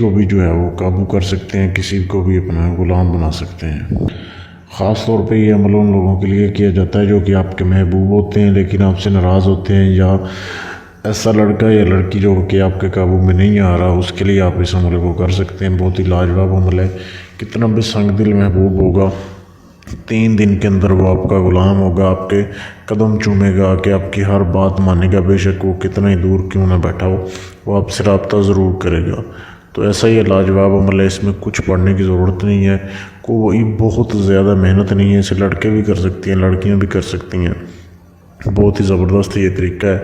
کو بھی جو ہے وہ قابو کر سکتے ہیں، کسی کو بھی اپنا غلام بنا سکتے ہیں۔ خاص طور پہ یہ عمل ان لوگوں کے لیے کیا جاتا ہے جو کہ آپ کے محبوب ہوتے ہیں لیکن آپ سے ناراض ہوتے ہیں، یا ایسا لڑکا یا لڑکی جو کہ آپ کے قابو میں نہیں آ رہا، اس کے لیے آپ اس عمل کو کر سکتے ہیں۔ بہت ہی لاجواب عمل ہے۔ کتنا بھی سنگ دل محبوب ہوگا، 3 دن کے اندر وہ آپ کا غلام ہوگا، آپ کے قدم چومے گا کہ آپ کی ہر بات مانے گا، بے شک وہ کتنا ہی دور کیوں نہ بیٹھا ہو، وہ آپ سے رابطہ ضرور کرے گا۔ تو ایسا ہی لاجواب عمل ہے، اس میں کچھ پڑھنے کی ضرورت نہیں ہے، کوئی بہت زیادہ محنت نہیں ہے، اسے لڑکے بھی کر سکتی ہیں، لڑکیاں بھی کر سکتی ہیں۔ بہت ہی زبردست یہ طریقہ ہے۔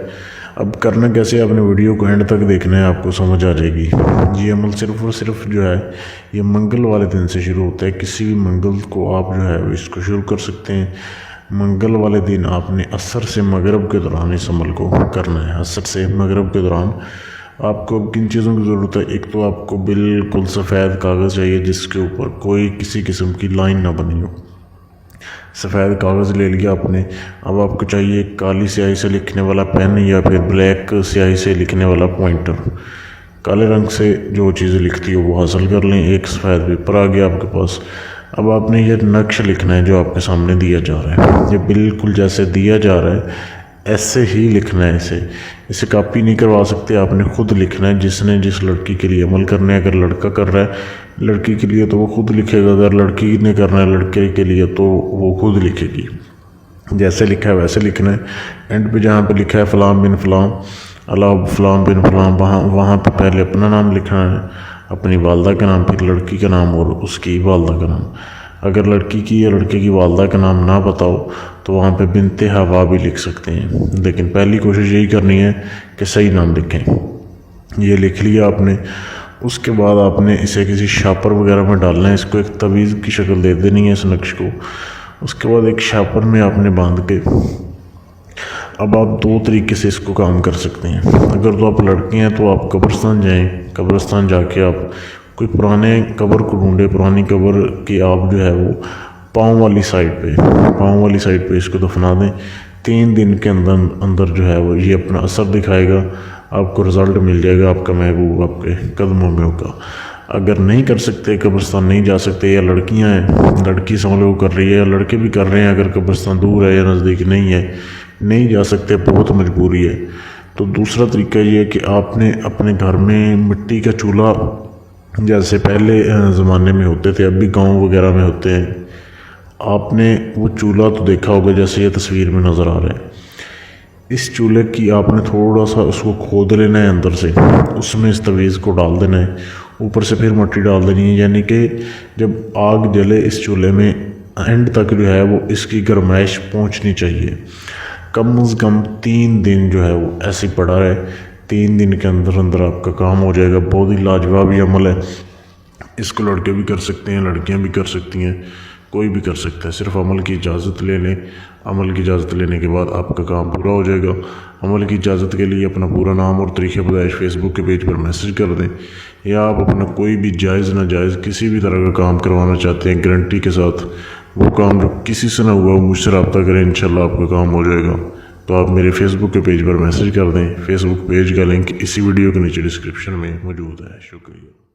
اب کرنا کیسے، آپ نے ویڈیو کو اینڈ تک دیکھنا ہے، آپ کو سمجھ آ جائے گی۔ یہ عمل صرف اور صرف جو ہے یہ منگل والے دن سے شروع ہوتا ہے۔ کسی بھی منگل کو آپ جو ہے اس کو شروع کر سکتے ہیں۔ منگل والے دن آپ نے عصر سے مغرب کے دوران اس عمل کو کرنا ہے۔ عصر سے مغرب کے دوران آپ کو کن چیزوں کی ضرورت ہے؟ ایک تو آپ کو بالکل سفید کاغذ چاہیے جس کے اوپر کوئی کسی قسم کی لائن نہ بنی ہو۔ سفید کاغذ لے لیا آپ نے۔ اب آپ کو چاہیے کالی سیاہی سے لکھنے والا پین یا پھر بلیک سیاہی سے لکھنے والا پوائنٹر۔ کالے رنگ سے جو چیزیں لکھتی ہو وہ حاصل کر لیں۔ ایک سفید پیپر آ گیا آپ کے پاس۔ اب آپ نے یہ نقش لکھنا ہے جو آپ کے سامنے دیا جا رہا ہے، یہ بالکل جیسے دیا جا رہا ہے ایسے ہی لکھنا ہے۔ اسے کاپی نہیں کروا سکتے، آپ نے خود لکھنا ہے۔ جس لڑکی کے لیے عمل کرنا ہے، اگر لڑکا کر رہا ہے لڑکی کے لیے تو وہ خود لکھے گا، اگر لڑکی نے کرنا ہے لڑکے کے لیے تو وہ خود لکھے گی۔ جیسے لکھا ہے ویسے لکھنا ہے۔ اینڈ پہ جہاں پہ لکھا ہے فلاں بن فلاں علاوہ فلاں بن فلاں، وہاں پہ پہلے اپنا نام لکھنا ہے، اپنی والدہ کا نام، پھر لڑکی کا نام اور اس کی والدہ کا نام۔ اگر لڑکی کی یا لڑکے کی والدہ کا نام نہ پتہ ہو تو وہاں پہ بنت حوا بھی لکھ سکتے ہیں، لیکن پہلی کوشش یہی کرنی ہے کہ صحیح نام لکھیں۔ یہ لکھ لیا آپ نے۔ اس کے بعد آپ نے اسے کسی شاپر وغیرہ میں ڈالنا ہے، اس کو ایک تعویذ کی شکل دے دینی ہے اس نقش کو۔ اس کے بعد ایک شاپر میں آپ نے باندھ کے اب آپ 2 طریقے سے اس کو کام کر سکتے ہیں۔ اگر تو آپ لڑکے ہیں تو آپ قبرستان جائیں، قبرستان جا کے آپ کوئی پرانے قبر کو ڈھونڈے، پرانی قبر کی آپ جو ہے وہ پاؤں والی سائڈ پہ اس کو دفنا دیں۔ 3 دن کے اندر جو ہے وہ یہ اپنا اثر دکھائے گا، آپ کو رزلٹ مل جائے گا، آپ کا محبوب آپ کے قدموں میں ہوگا۔ اگر نہیں کر سکتے، قبرستان نہیں جا سکتے، یا لڑکیاں ہیں لڑکی سو لوگ کر رہی ہے یا لڑکے بھی کر رہے ہیں، اگر قبرستان دور ہے یا نزدیک نہیں ہے، نہیں جا سکتے، بہت مجبوری ہے، تو دوسرا طریقہ یہ ہے کہ آپ نے اپنے گھر میں مٹی کا چولہا جیسے پہلے زمانے میں ہوتے تھے، اب بھی گاؤں وغیرہ میں ہوتے ہیں، آپ نے وہ چولہا تو دیکھا ہوگا جیسے یہ تصویر میں نظر آ رہا ہے۔ اس چولہے کی آپ نے تھوڑا سا اس کو کھود لینا ہے اندر سے، اس میں اس تعویذ کو ڈال دینا ہے، اوپر سے پھر مٹی ڈال دینی ہے، یعنی کہ جب آگ جلے اس چولہے میں اینڈ تک جو ہے وہ اس کی گرمائش پہنچنی چاہیے۔ کم از کم 3 دن جو ہے وہ ایسے پڑا رہے، 3 دن کے اندر آپ کا کام ہو جائے گا۔ بہت ہی لاجواب یہ عمل ہے، اس کو لڑکے بھی کر سکتے ہیں، لڑکیاں بھی کر سکتی ہیں، کوئی بھی کر سکتا ہے، صرف عمل کی اجازت لے لیں۔ عمل کی اجازت لینے کے بعد آپ کا کام پورا ہو جائے گا۔ عمل کی اجازت کے لیے اپنا پورا نام اور تاریخ پیدائش فیس بک کے پیج پر میسج کر دیں، یا آپ اپنا کوئی بھی جائز ناجائز کسی بھی طرح کا کام کروانا چاہتے ہیں گارنٹی کے ساتھ، وہ کام جو کسی سے نہ ہوا وہ مجھ سے رابطہ کریں، انشاءاللہ آپ کا کام ہو جائے گا۔ تو آپ میرے فیس بک کے پیج پر میسج کر دیں۔ فیس بک پیج کا لنک اسی ویڈیو کے نیچے ڈسکرپشن میں موجود ہے۔ شکریہ۔